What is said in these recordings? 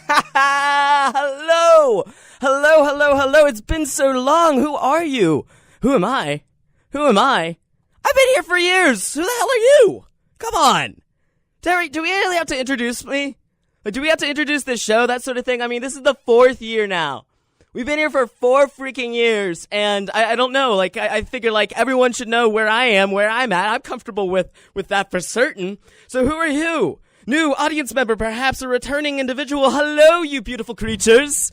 Hello! Hello, hello, hello. It's been so long. Who are you? Who am I? Who am I? I've been here for years. Who the hell are you? Come on. Terry, do we really have to introduce me? Like, do we have to introduce this show? That sort of thing? I mean, this is the 4th year now. We've been here for 4 freaking years, and I don't know, like, I figure, like, everyone should know where I am, where I'm at. I'm comfortable with that for certain. So who are you? New audience member, perhaps a returning individual. Hello, you beautiful creatures.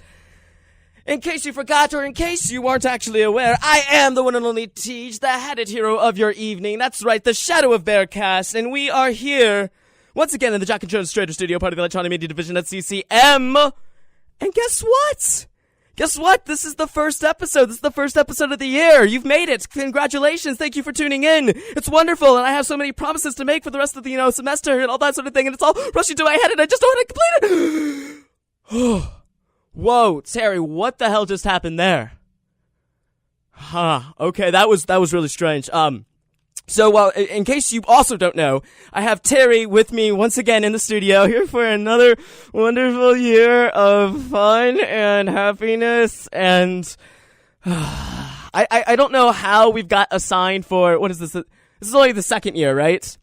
In case you forgot, or in case you weren't actually aware, I am the one and only Teej, the headed hero of your evening. That's right, the Shadow of Bearcast, and we are here once again in the Jack and Jones Trader Studio, part of the Electronic Media Division at CCM. And guess what? Guess what? This is the first episode. This is the first episode of the year. You've made it. Congratulations. Thank you for tuning in. It's wonderful, and I have so many promises to make for the rest of the, semester and all that sort of thing, and it's all rushing to my head, and I just don't want to complete it. Whoa, Terry, what the hell just happened there? Okay, that was really strange. So, in case you also don't know, I have Terry with me once again in the studio here for another wonderful year of fun and happiness, and I don't know how we've got assigned for, what is this? This is only the 2nd year, right?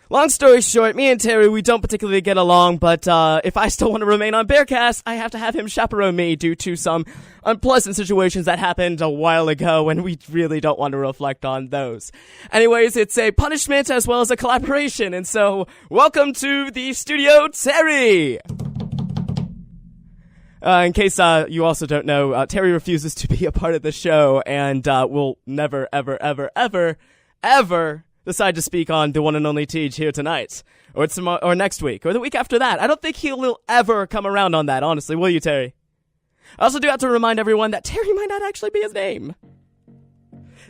Long story short, me and Terry, we don't particularly get along, but if I still want to remain on Bearcast, I have to have him chaperone me due to some unpleasant situations that happened a while ago, and we really don't want to reflect on those. Anyways, it's a punishment as well as a collaboration, and so, welcome to the studio, Terry! In case you also don't know, Terry refuses to be a part of the show, and will never, ever, ever, ever, ever decide to speak on the one and only Teej here tonight, or or next week, or the week after that. I don't think he'll ever come around on that, honestly. Will you, Terry? I also do have to remind everyone that Terry might not actually be his name.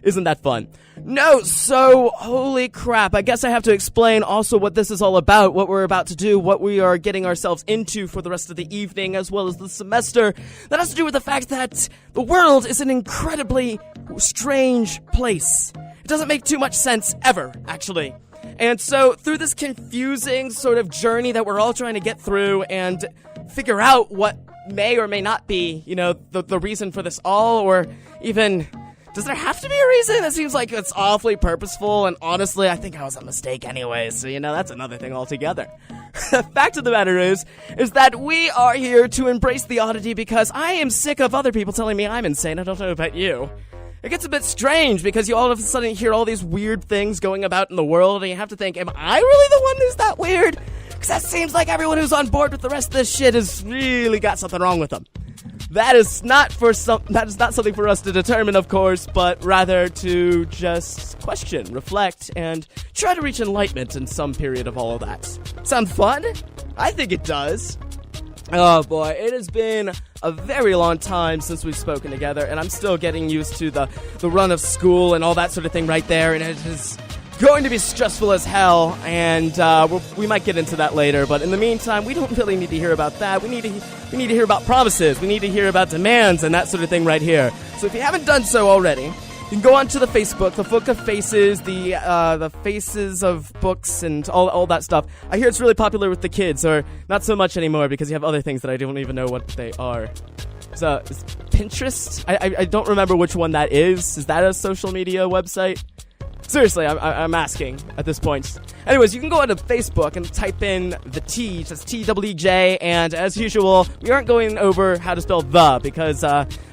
Isn't that fun? No, so, holy crap, I guess I have to explain also what this is all about, what we're about to do, what we are getting ourselves into for the rest of the evening, as well as the semester. That has to do with the fact that the world is an incredibly strange place. It doesn't make too much sense ever, actually. And so, through this confusing sort of journey that we're all trying to get through and figure out what may or may not be, the reason for this all, or even, does there have to be a reason? It seems like it's awfully purposeful, and honestly, I think I was a mistake anyway, so, that's another thing altogether. The fact of the matter is that we are here to embrace the oddity because I am sick of other people telling me I'm insane. I don't know about you. It gets a bit strange because you all of a sudden hear all these weird things going about in the world, and you have to think, am I really the one who's that weird? Because that seems like everyone who's on board with the rest of this shit has really got something wrong with them. That is not something for us to determine, of course, but rather to just question, reflect, and try to reach enlightenment in some period of all of that. Sound fun? I think it does. Oh boy, it has been a very long time since we've spoken together, and I'm still getting used to the run of school and all that sort of thing right there, and it is going to be stressful as hell, and we might get into that later, but in the meantime, we don't really need to hear about that. We need to hear about promises, we need to hear about demands, and that sort of thing right here. So if you haven't done so already, you can go on to the Facebook, the Book of Faces, the Faces of Books, and all that stuff. I hear it's really popular with the kids, or not so much anymore because you have other things that I don't even know what they are. So, is Pinterest? I don't remember which one that is. Is that a social media website? Seriously, I'm asking at this point. Anyways, you can go onto Facebook and type in the Teej, that's T-E-E-J, and as usual, we aren't going over how to spell the, because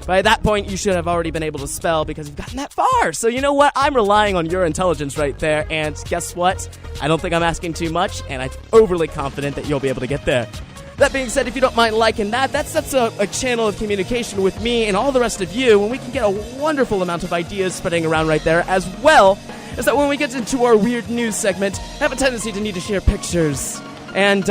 by that point you should have already been able to spell because you've gotten that far. So you know what? I'm relying on your intelligence right there, and guess what? I don't think I'm asking too much, and I'm overly confident that you'll be able to get there. That being said, if you don't mind liking that, that's a channel of communication with me and all the rest of you, and we can get a wonderful amount of ideas spreading around right there, as well is that when we get into our weird news segment, I have a tendency to need to share pictures. And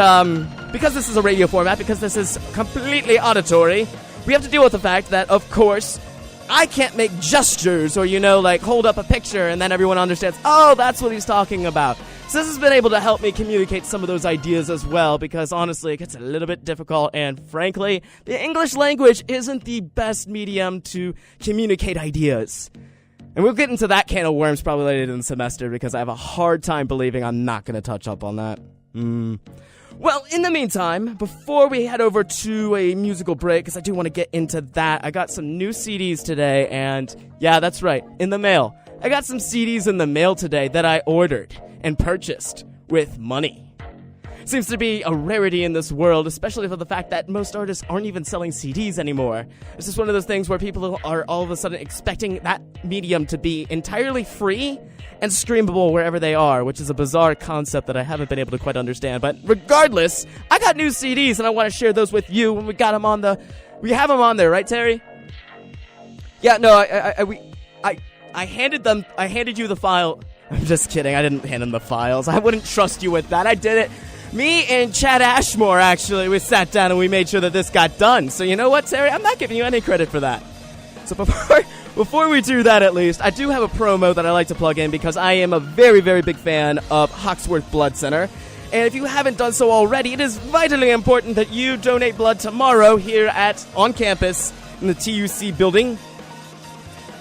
because this is a radio format, because this is completely auditory, we have to deal with the fact that, of course, I can't make gestures or, like hold up a picture and then everyone understands, oh, that's what he's talking about. So this has been able to help me communicate some of those ideas as well, because honestly, it gets a little bit difficult, and frankly, the English language isn't the best medium to communicate ideas. And we'll get into that can of worms probably later in the semester, because I have a hard time believing I'm not going to touch up on that. Well, in the meantime, before we head over to a musical break, because I do want to get into that, I got some new CDs today, and yeah, that's right, in the mail. I got some CDs in the mail today that I ordered and purchased with money. Seems to be a rarity in this world, especially for the fact that most artists aren't even selling CDs anymore. It's just one of those things where people are all of a sudden expecting that medium to be entirely free and streamable wherever they are, which is a bizarre concept that I haven't been able to quite understand. But regardless, I got new CDs and I want to share those with you when we got them on we have them on there, right, Terry? Yeah, no, I handed you the file. I'm just kidding, I didn't hand him the files. I wouldn't trust you with that. I did it. Me and Chad Ashmore, actually, we sat down and we made sure that this got done. So you know what, Terry? I'm not giving you any credit for that. So before we do that, at least, I do have a promo that I like to plug in because I am a very, very big fan of Hawksworth Blood Center. And if you haven't done so already, it is vitally important that you donate blood tomorrow here on campus in the TUC building.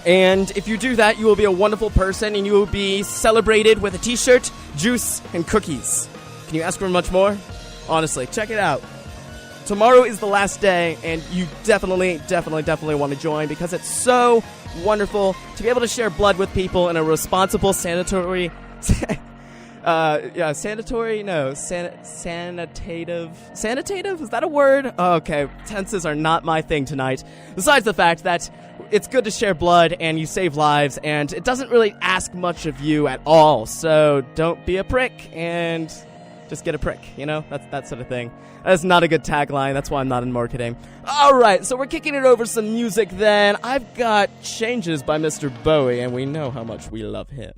And if you do that, you will be a wonderful person and you will be celebrated with a t-shirt, juice, and cookies. Can you ask for much more? Honestly, check it out. Tomorrow is the last day, and you definitely want to join because it's so wonderful to be able to share blood with people in a responsible, sanitative, sanitative? Is that a word? Oh, okay, tenses are not my thing tonight. Besides the fact that it's good to share blood and you save lives, and it doesn't really ask much of you at all, so don't be a prick and just get a prick, you know? That's that sort of thing. That's not a good tagline. That's why I'm not in marketing. Alright, so we're kicking it over some music then. I've got Changes by Mr. Bowie, and we know how much we love him.